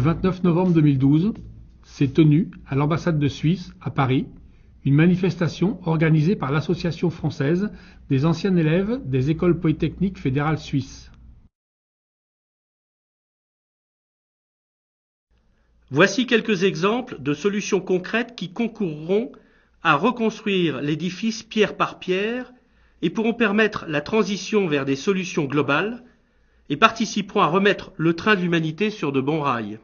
29 novembre 2012, s'est tenue à l'ambassade de Suisse, à Paris, une manifestation organisée par l'Association française des anciens élèves des écoles polytechniques fédérales suisses. Voici quelques exemples de solutions concrètes qui concourront à reconstruire l'édifice pierre par pierre et pourront permettre la transition vers des solutions globales et participeront à remettre le train de l'humanité sur de bons rails.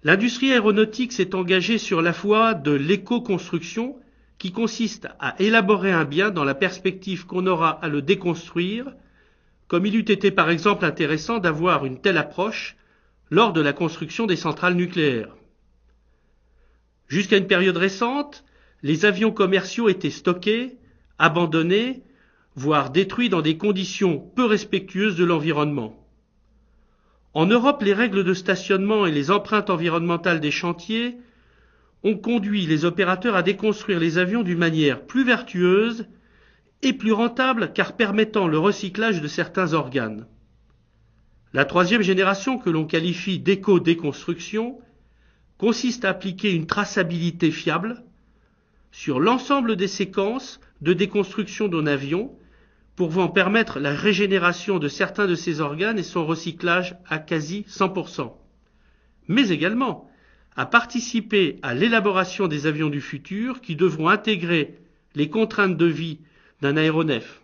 L'industrie aéronautique s'est engagée sur la voie de l'éco-construction qui consiste à élaborer un bien dans la perspective qu'on aura à le déconstruire, comme il eût été par exemple intéressant d'avoir une telle approche lors de la construction des centrales nucléaires. Jusqu'à une période récente, les avions commerciaux étaient stockés, abandonnés, voire détruits dans des conditions peu respectueuses de l'environnement. En Europe, les règles de stationnement et les empreintes environnementales des chantiers ont conduit les opérateurs à déconstruire les avions d'une manière plus vertueuse et plus rentable car permettant le recyclage de certains organes. La troisième génération, que l'on qualifie d'éco-déconstruction, consiste à appliquer une traçabilité fiable sur l'ensemble des séquences de déconstruction d'un avion pouvant permettre la régénération de certains de ces organes et son recyclage à quasi 100%. Mais également à participer à l'élaboration des avions du futur qui devront intégrer les contraintes de vie d'un aéronef.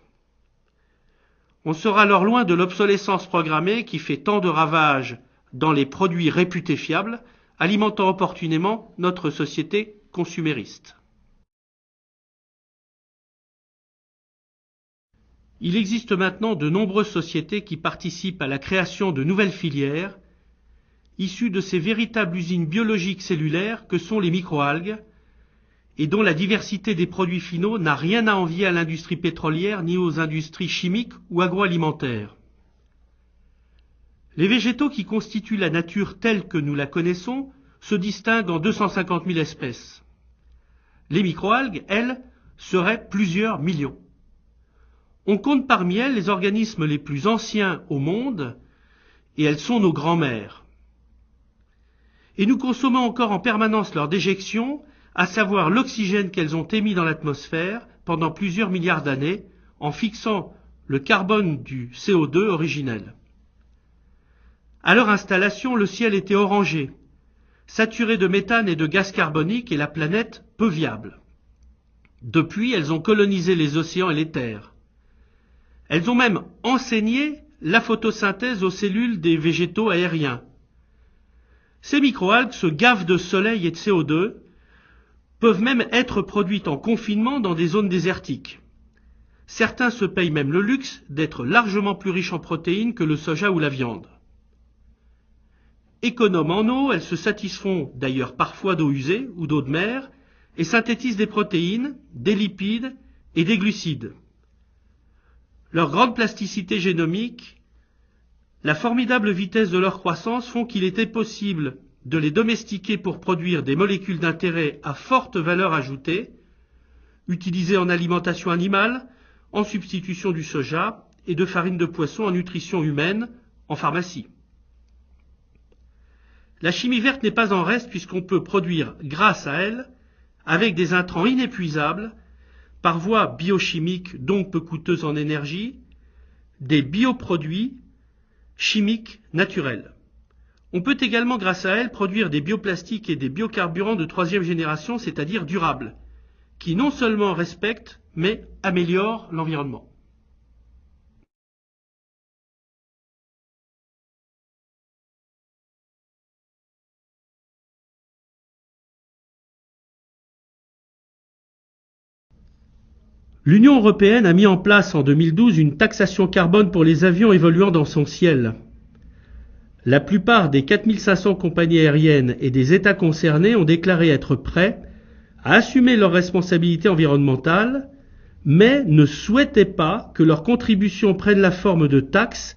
On sera alors loin de l'obsolescence programmée qui fait tant de ravages dans les produits réputés fiables, alimentant opportunément notre société consumériste. Il existe maintenant de nombreuses sociétés qui participent à la création de nouvelles filières, issues de ces véritables usines biologiques cellulaires que sont les microalgues, et dont la diversité des produits finaux n'a rien à envier à l'industrie pétrolière ni aux industries chimiques ou agroalimentaires. Les végétaux qui constituent la nature telle que nous la connaissons se distinguent en 250 000 espèces. Les microalgues, elles, seraient plusieurs millions. On compte parmi elles les organismes les plus anciens au monde, et elles sont nos grands-mères. Et nous consommons encore en permanence leur déjection, à savoir l'oxygène qu'elles ont émis dans l'atmosphère pendant plusieurs milliards d'années, en fixant le carbone du CO2 originel. À leur installation, le ciel était orangé, saturé de méthane et de gaz carbonique et la planète peu viable. Depuis, elles ont colonisé les océans et les terres. Elles ont même enseigné la photosynthèse aux cellules des végétaux aériens. Ces microalgues se gavent de soleil et de CO2, peuvent même être produites en confinement dans des zones désertiques. Certains se payent même le luxe d'être largement plus riches en protéines que le soja ou la viande. Économes en eau, elles se satisfont d'ailleurs parfois d'eau usée ou d'eau de mer et synthétisent des protéines, des lipides et des glucides. Leur grande plasticité génomique, la formidable vitesse de leur croissance font qu'il était possible de les domestiquer pour produire des molécules d'intérêt à forte valeur ajoutée, utilisées en alimentation animale, en substitution du soja et de farine de poisson en nutrition humaine, en pharmacie. La chimie verte n'est pas en reste puisqu'on peut produire grâce à elle, avec des intrants inépuisables, par voie biochimique donc peu coûteuse en énergie, des bioproduits chimiques naturels. On peut également, grâce à elle, produire des bioplastiques et des biocarburants de troisième génération, c'est-à-dire durables, qui non seulement respectent, mais améliorent l'environnement. L'Union européenne a mis en place en 2012 une taxation carbone pour les avions évoluant dans son ciel. La plupart des 4500 compagnies aériennes et des États concernés ont déclaré être prêts à assumer leurs responsabilités environnementales, mais ne souhaitaient pas que leurs contributions prennent la forme de taxes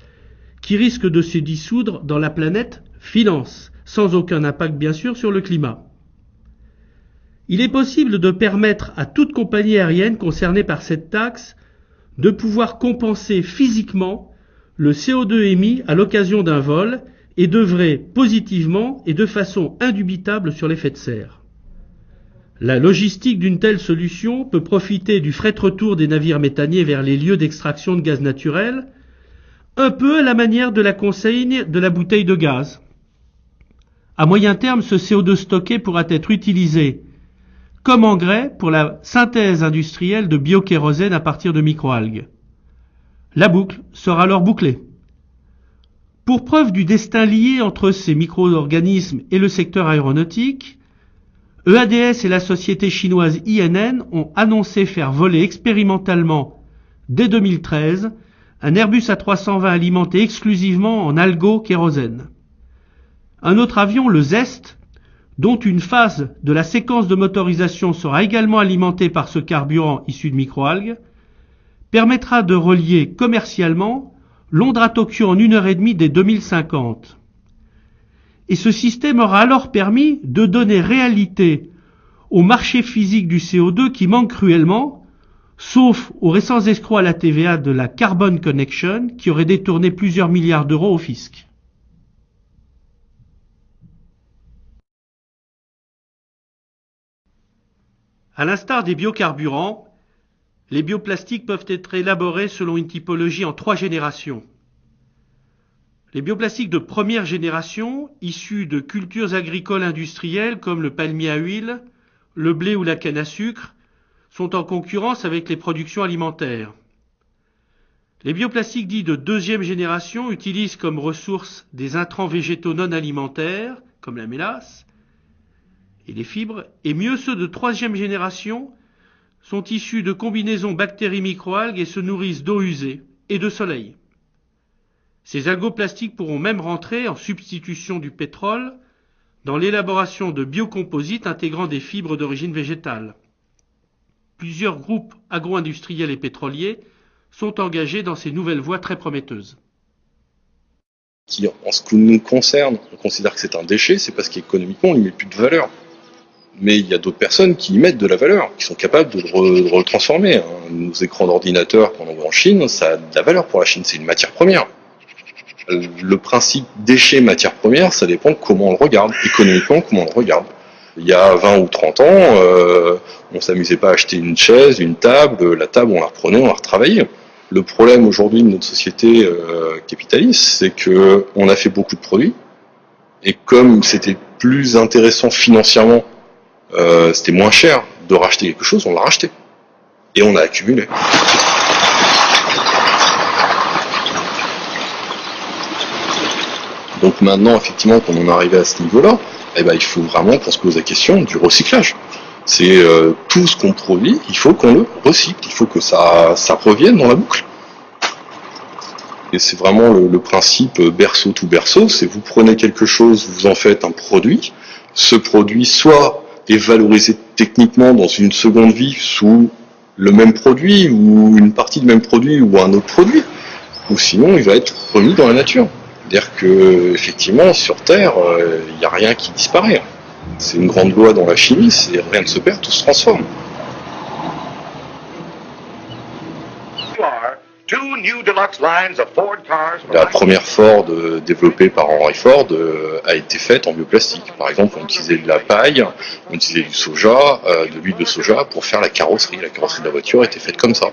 qui risquent de se dissoudre dans la planète finance, sans aucun impact bien sûr sur le climat. Il est possible de permettre à toute compagnie aérienne concernée par cette taxe de pouvoir compenser physiquement le CO2 émis à l'occasion d'un vol et d'œuvrer positivement et de façon indubitable sur l'effet de serre. La logistique d'une telle solution peut profiter du fret-retour des navires méthaniers vers les lieux d'extraction de gaz naturel, un peu à la manière de la consigne de la bouteille de gaz. À moyen terme, ce CO2 stocké pourra être utilisé comme engrais pour la synthèse industrielle de biokérosène à partir de microalgues. La boucle sera alors bouclée. Pour preuve du destin lié entre ces micro-organismes et le secteur aéronautique, EADS et la société chinoise INN ont annoncé faire voler expérimentalement, dès 2013, un Airbus A320 alimenté exclusivement en algo-kérosène. Un autre avion, le ZEST, dont une phase de la séquence de motorisation sera également alimentée par ce carburant issu de microalgues, permettra de relier commercialement Londres à Tokyo en 1h30 dès 2050. Et ce système aura alors permis de donner réalité au marché physique du CO2 qui manque cruellement, sauf aux récents escrocs à la TVA de la Carbon Connection qui aurait détourné plusieurs milliards d'euros au fisc. À l'instar des biocarburants, les bioplastiques peuvent être élaborés selon une typologie en 3 générations. Les bioplastiques de première génération, issus de cultures agricoles industrielles comme le palmier à huile, le blé ou la canne à sucre, sont en concurrence avec les productions alimentaires. Les bioplastiques dits de deuxième génération utilisent comme ressource des intrants végétaux non alimentaires, comme la mélasse, et les fibres, et mieux ceux de troisième génération sont issus de combinaisons bactéries-microalgues et se nourrissent d'eau usée et de soleil. Ces algoplastiques pourront même rentrer en substitution du pétrole dans l'élaboration de biocomposites intégrant des fibres d'origine végétale. Plusieurs groupes agro-industriels et pétroliers sont engagés dans ces nouvelles voies très prometteuses. En ce qui nous concerne, on considère que c'est un déchet, c'est parce qu'économiquement, on n'y met plus de valeur. Mais il y a d'autres personnes qui y mettent de la valeur, qui sont capables de le retransformer. Nos écrans d'ordinateur qu'on envoie en Chine, ça a de la valeur pour la Chine, c'est une matière première. Le principe déchet matière première, ça dépend de comment on le regarde, économiquement comment on le regarde. Il y a 20 ou 30 ans, on s'amusait pas à acheter une chaise, une table, la table on la reprenait, on la retravaillait. Le problème aujourd'hui de notre société capitaliste, c'est que on a fait beaucoup de produits, et comme c'était plus intéressant financièrement, c'était moins cher de racheter quelque chose, on l'a racheté. Et on a accumulé. Donc maintenant, effectivement, quand on est arrivé à ce niveau-là, il faut vraiment qu'on se pose la question du recyclage. C'est tout ce qu'on produit, il faut qu'on le recycle, il faut que ça revienne dans la boucle. Et c'est vraiment le principe berceau tout berceau, c'est vous prenez quelque chose, vous en faites un produit, ce produit soit est valorisé techniquement dans une seconde vie sous le même produit ou une partie du même produit ou un autre produit, ou sinon il va être remis dans la nature. C'est-à-dire que effectivement sur Terre, il n'y a rien qui disparaît. C'est une grande loi dans la chimie, c'est rien ne se perd, tout se transforme. La première Ford développée par Henry Ford a été faite en bioplastique. Par exemple, on utilisait de la paille, on utilisait du soja, de l'huile de soja pour faire la carrosserie. La carrosserie de la voiture était faite comme ça.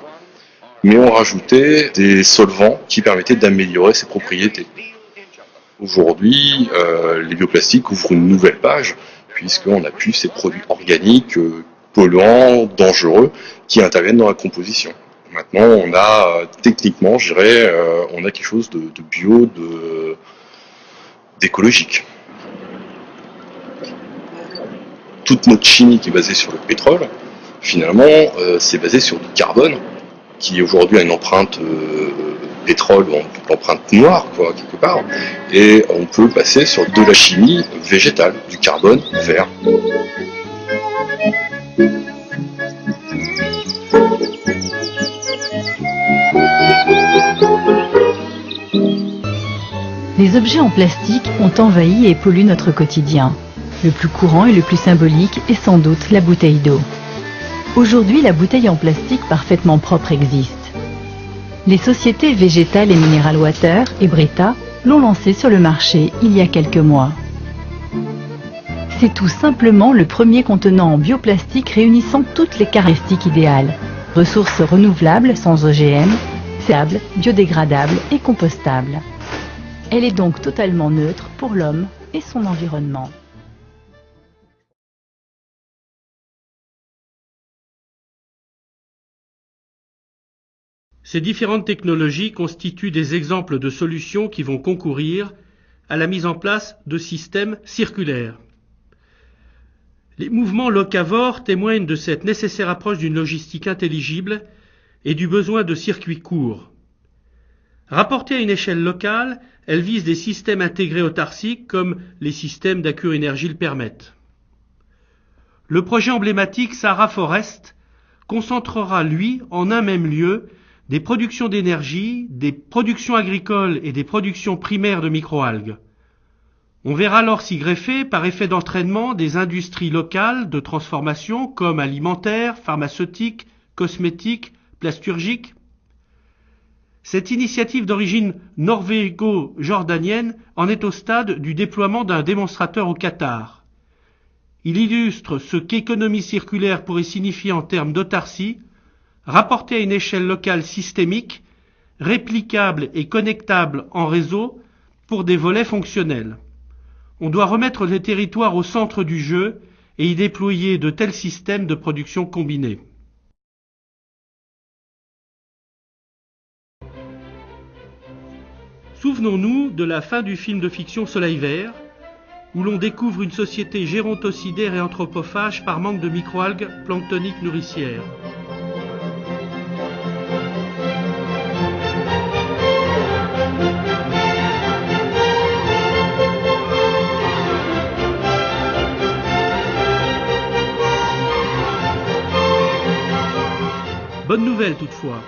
Mais on rajoutait des solvants qui permettaient d'améliorer ses propriétés. Aujourd'hui, les bioplastiques ouvrent une nouvelle page, puisqu'on n'a plus ces produits organiques, polluants, dangereux, qui interviennent dans la composition. Maintenant, on a techniquement, je dirais, on a quelque chose de bio, d'écologique. Toute notre chimie qui est basée sur le pétrole, finalement, c'est basé sur du carbone, qui aujourd'hui a une empreinte pétrole, l'empreinte noire, quoi, quelque part. Et on peut passer sur de la chimie végétale, du carbone vert. Les objets en plastique ont envahi et pollué notre quotidien. Le plus courant et le plus symbolique est sans doute la bouteille d'eau. Aujourd'hui, la bouteille en plastique parfaitement propre existe. Les sociétés Végétal et Mineral Water et Brita l'ont lancé sur le marché il y a quelques mois. C'est tout simplement le premier contenant en bioplastique réunissant toutes les caractéristiques idéales. Ressources renouvelables sans OGM, stable, biodégradable et compostable. Elle est donc totalement neutre pour l'homme et son environnement. Ces différentes technologies constituent des exemples de solutions qui vont concourir à la mise en place de systèmes circulaires. Les mouvements locavores témoignent de cette nécessaire approche d'une logistique intelligible et du besoin de circuits courts. Rapportées à une échelle locale, elles visent des systèmes intégrés autarciques comme les systèmes d'Accure-Énergie le permettent. Le projet emblématique Sahara Forest concentrera, lui, en un même lieu, des productions d'énergie, des productions agricoles et des productions primaires de microalgues. On verra alors s'y greffer, par effet d'entraînement, des industries locales de transformation comme alimentaires, pharmaceutiques, cosmétiques, plasturgiques. Cette initiative d'origine norvégo-jordanienne en est au stade du déploiement d'un démonstrateur au Qatar. Il illustre ce qu'économie circulaire pourrait signifier en termes d'autarcie, rapportée à une échelle locale systémique, réplicable et connectable en réseau pour des volets fonctionnels. On doit remettre les territoires au centre du jeu et y déployer de tels systèmes de production combinés. Souvenons-nous de la fin du film de fiction Soleil Vert, où l'on découvre une société gérontocidaire et anthropophage par manque de microalgues planctoniques nourricières. Bonne nouvelle toutefois,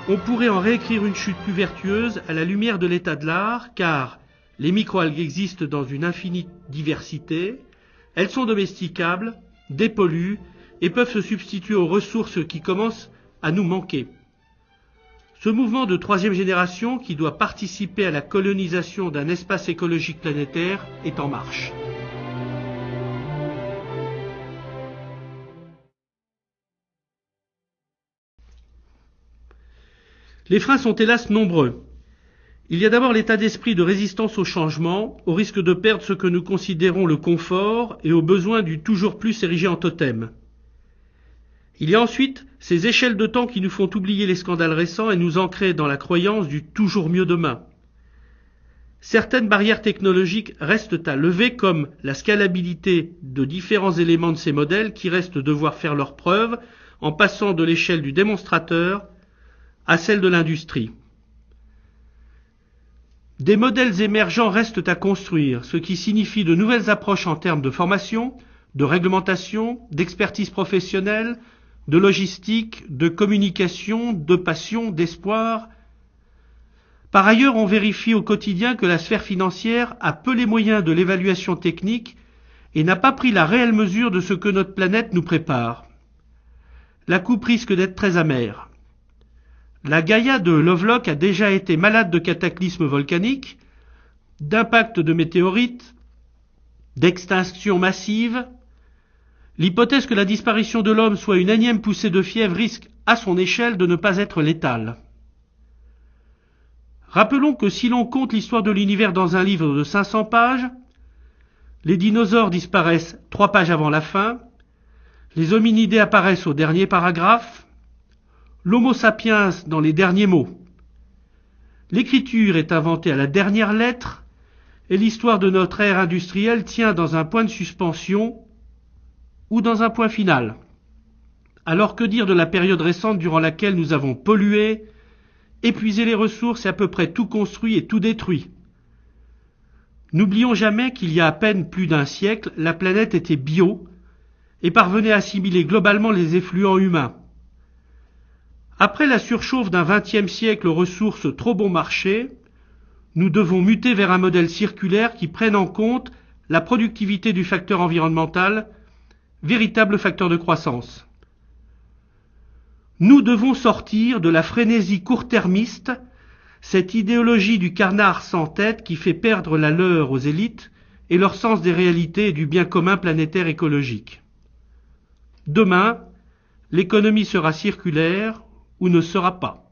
on pourrait en réécrire une chute plus vertueuse à la lumière de l'état de l'art, car les microalgues existent dans une infinie diversité, elles sont domesticables, dépolluent et peuvent se substituer aux ressources qui commencent à nous manquer. Ce mouvement de troisième génération qui doit participer à la colonisation d'un espace écologique planétaire est en marche. Les freins sont hélas nombreux. Il y a d'abord l'état d'esprit de résistance au changement, au risque de perdre ce que nous considérons le confort et au besoin du toujours plus érigé en totem. Il y a ensuite ces échelles de temps qui nous font oublier les scandales récents et nous ancrer dans la croyance du toujours mieux demain. Certaines barrières technologiques restent à lever, comme la scalabilité de différents éléments de ces modèles qui restent devoir faire leurs preuves en passant de l'échelle du démonstrateur à celle de l'industrie. Des modèles émergents restent à construire, ce qui signifie de nouvelles approches en termes de formation, de réglementation, d'expertise professionnelle, de logistique, de communication, de passion, d'espoir. Par ailleurs, on vérifie au quotidien que la sphère financière a peu les moyens de l'évaluation technique et n'a pas pris la réelle mesure de ce que notre planète nous prépare. La coupe risque d'être très amère. La Gaïa de Lovelock a déjà été malade de cataclysmes volcaniques, d'impacts de météorites, d'extinctions massives. L'hypothèse que la disparition de l'homme soit une énième poussée de fièvre risque, à son échelle, de ne pas être létale. Rappelons que si l'on compte l'histoire de l'univers dans un livre de 500 pages, les dinosaures disparaissent 3 pages avant la fin, les hominidés apparaissent au dernier paragraphe, l'Homo sapiens dans les derniers mots. L'écriture est inventée à la dernière lettre et l'histoire de notre ère industrielle tient dans un point de suspension ou dans un point final. Alors que dire de la période récente durant laquelle nous avons pollué, épuisé les ressources et à peu près tout construit et tout détruit? N'oublions jamais qu'il y a à peine plus d'un siècle, la planète était bio et parvenait à assimiler globalement les effluents humains. Après la surchauffe d'un XXe siècle aux ressources trop bon marché, nous devons muter vers un modèle circulaire qui prenne en compte la productivité du facteur environnemental, véritable facteur de croissance. Nous devons sortir de la frénésie court-termiste, cette idéologie du canard sans tête qui fait perdre la leur aux élites et leur sens des réalités et du bien commun planétaire écologique. Demain, l'économie sera circulaire ou ne sera pas.